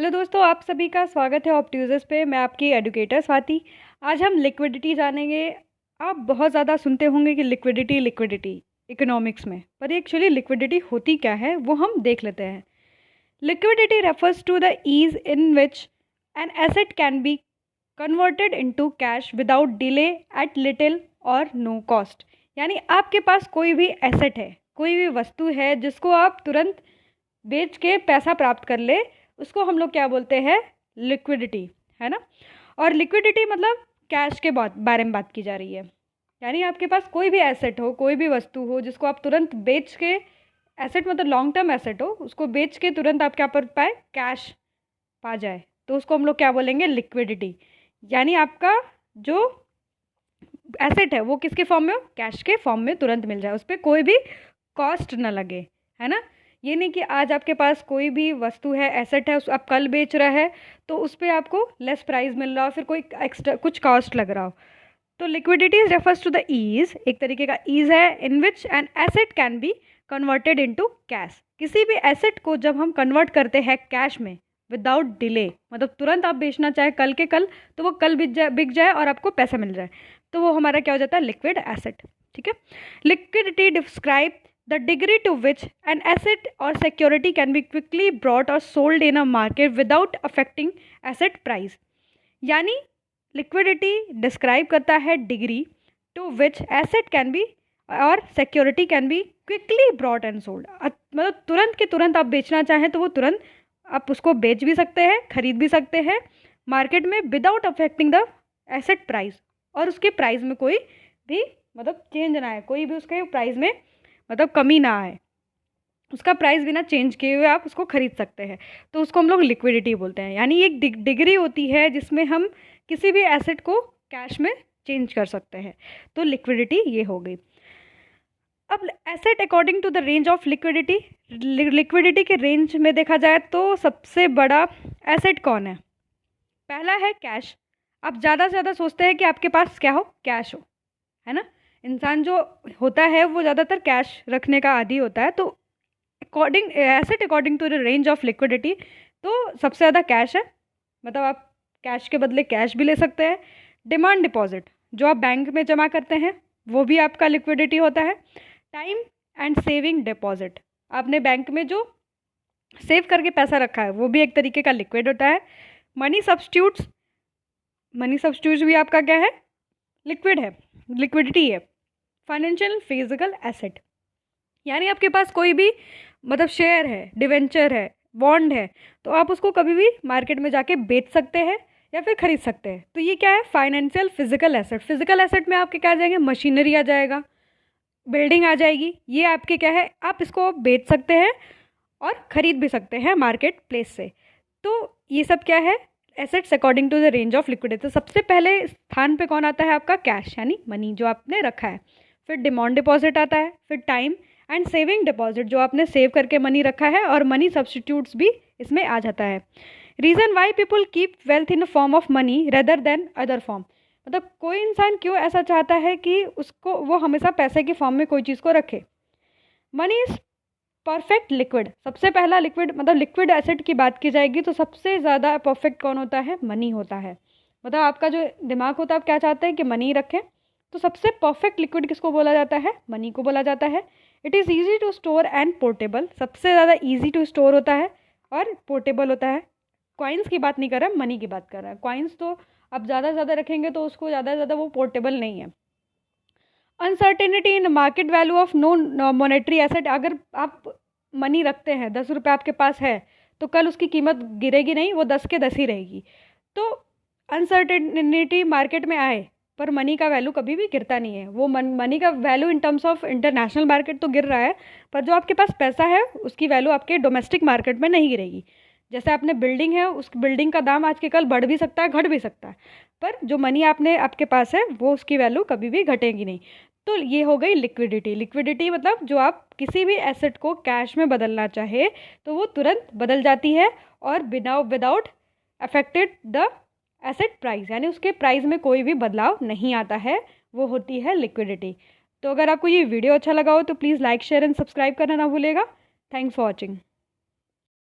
Hello दोस्तों, आप सभी का स्वागत है ऑप्ट्यूजर्स पे। मैं आपकी एडुकेटर स्वाति। आज हम लिक्विडिटी जानेंगे। आप बहुत ज़्यादा सुनते होंगे कि लिक्विडिटी लिक्विडिटी इकोनॉमिक्स में, पर एक्चुअली लिक्विडिटी होती क्या है वो हम देख लेते हैं। Liquidity refers to the ease in which an asset can be converted into cash without delay at little or no cost. यानी आपके पास कोई भी एसेट है, कोई भी वस्तु है जिसको आप तुरंत बेच के पैसा प्राप्त कर ले, उसको हम लोग क्या बोलते हैं? लिक्विडिटी, है ना। और लिक्विडिटी मतलब कैश के बारे में बात की जा रही है। यानी आपके पास कोई भी एसेट हो, कोई भी वस्तु हो जिसको आप तुरंत बेच के, एसेट मतलब लॉन्ग टर्म एसेट हो, उसको बेच के तुरंत आप क्या पर पाए? कैश पा जाए, तो उसको हम लोग क्या बोलेंगे? लिक्विडिटी। यानी आपका जो एसेट है वो किसके फॉर्म में हो? कैश के फॉर्म में तुरंत मिल जाए, उस पर कोई भी कॉस्ट ना लगे, है ना। ये नहीं कि आज आपके पास कोई भी वस्तु है, एसेट है, आप कल बेच रहा है तो उस पर आपको लेस प्राइस मिल रहा हो, फिर कोई एक्स्ट्रा कुछ कॉस्ट लग रहा हो। तो liquidity refers to the ease, एक तरीके का ईज है, in which an asset can be converted into cash. किसी भी एसेट को जब हम कन्वर्ट करते हैं कैश में विदाउट डिले, मतलब तुरंत आप बेचना चाहे कल के कल, तो वो कल बिक जाए और आपको पैसा मिल जाए, तो वो हमारा क्या हो जाता है? Liquid asset. ठीक है। Liquidity describe the degree to which an asset or security can be quickly bought or sold in a market without affecting asset price। यानी liquidity describe करता है degree to which asset can be और security can be quickly bought and sold। मतलब तुरंत के तुरंत आप बेचना चाहें तो वो तुरंत आप उसको बेच भी सकते हैं, खरीद भी सकते हैं मार्केट में without affecting the asset price. और उसके प्राइस में कोई भी मतलब चेंज ना आए, कोई भी उसके प्राइस में मतलब कमी ना आए, उसका प्राइस बिना चेंज किए हुए आप उसको खरीद सकते हैं, तो उसको हम लोग लिक्विडिटी बोलते हैं। यानी एक डिग्री होती है जिसमें हम किसी भी एसेट को कैश में चेंज कर सकते हैं, तो लिक्विडिटी ये हो गई। अब asset according to the range of liquidity, liquidity के रेंज में देखा जाए तो सबसे बड़ा एसेट कौन है? पहला है कैश। आप ज़्यादा से ज़्यादा सोचते हैं कि आपके पास क्या हो? कैश हो, है ना। इंसान जो होता है वो ज़्यादातर कैश रखने का आदी होता है। तो according to the range of liquidity, तो सबसे ज़्यादा कैश है, मतलब आप कैश के बदले कैश भी ले सकते हैं। डिमांड डिपॉजिट जो आप बैंक में जमा करते हैं वो भी आपका लिक्विडिटी होता है। टाइम एंड सेविंग डिपॉजिट, आपने बैंक में जो सेव करके पैसा रखा है वो भी एक तरीके का लिक्विड होता है। मनी सब्स्टिट्यूट्स भी आपका क्या है? लिक्विड है, लिक्विडिटी है। फाइनेंशियल फिजिकल एसेट, यानी आपके पास कोई भी मतलब शेयर है, डिवेंचर है, बॉन्ड है, तो आप उसको कभी भी मार्केट में जाके बेच सकते हैं या फिर खरीद सकते हैं। तो ये क्या है? Financial physical asset. Physical asset में आपके क्या आ जाएंगे? मशीनरी आ जाएगा, बिल्डिंग आ जाएगी। ये आपके क्या है? आप इसको बेच सकते हैं और ख़रीद भी सकते हैं मार्केट प्लेस से। तो ये सब क्या है? Assets according to the range of liquidity. तो सबसे पहले स्थान पे कौन आता है? आपका कैश, यानी मनी जो आपने रखा है। फिर डिमांड डिपॉजिट आता है, फिर टाइम एंड सेविंग डिपॉजिट जो आपने सेव करके मनी रखा है, और मनी सब्स्टिट्यूट्स भी इसमें आ जाता है। Reason why people keep wealth in a form of money rather than other form, मतलब कोई इंसान क्यों ऐसा चाहता है कि उसको वो हमेशा पैसे की फॉर्म में कोई चीज़ को रखे। Money is perfect liquid. सबसे पहला लिक्विड, मतलब लिक्विड एसेट की बात की जाएगी तो सबसे ज़्यादा परफेक्ट कौन होता है? मनी होता है। मतलब आपका जो दिमाग होता है, आप क्या चाहते हैं कि मनी रखें, तो सबसे परफेक्ट लिक्विड किसको बोला जाता है? मनी को बोला जाता है। It is easy to store and portable, सबसे ज़्यादा ईजी टू स्टोर होता है और पोर्टेबल होता है। कॉइन्स की बात नहीं कर रहा, मनी की बात कर रहा है। कॉइन्स तो आप ज़्यादा से ज़्यादा रखेंगे तो उसको ज़्यादा से ज़्यादा वो पोर्टेबल नहीं है। Uncertainty in market value of no monetary asset, अगर आप मनी रखते हैं, 10 रुपये आपके पास है, तो कल उसकी कीमत गिरेगी नहीं, वो 10 के 10 ही रहेगी। तो अनसर्टेनिटी मार्केट में आए पर मनी का वैल्यू कभी भी गिरता नहीं है। वो मनी का value in terms of international market तो गिर रहा है, पर जो आपके पास पैसा है उसकी वैल्यू आपके डोमेस्टिक मार्केट में नहीं गिरेगी। जैसे आपने बिल्डिंग है, उस बिल्डिंग का दाम आज के कल बढ़ भी सकता है, घट भी सकता है, पर जो मनी आपके पास है वो उसकी वैल्यू कभी भी घटेगी नहीं। तो ये हो गई लिक्विडिटी। लिक्विडिटी मतलब जो आप किसी भी एसेट को कैश में बदलना चाहे तो वो तुरंत बदल जाती है और without affected the asset price, यानी उसके प्राइस में कोई भी बदलाव नहीं आता है, वो होती है लिक्विडिटी। तो अगर आपको ये वीडियो अच्छा लगा हो तो please like, share and subscribe करना ना भूलेगा। Thanks for watching.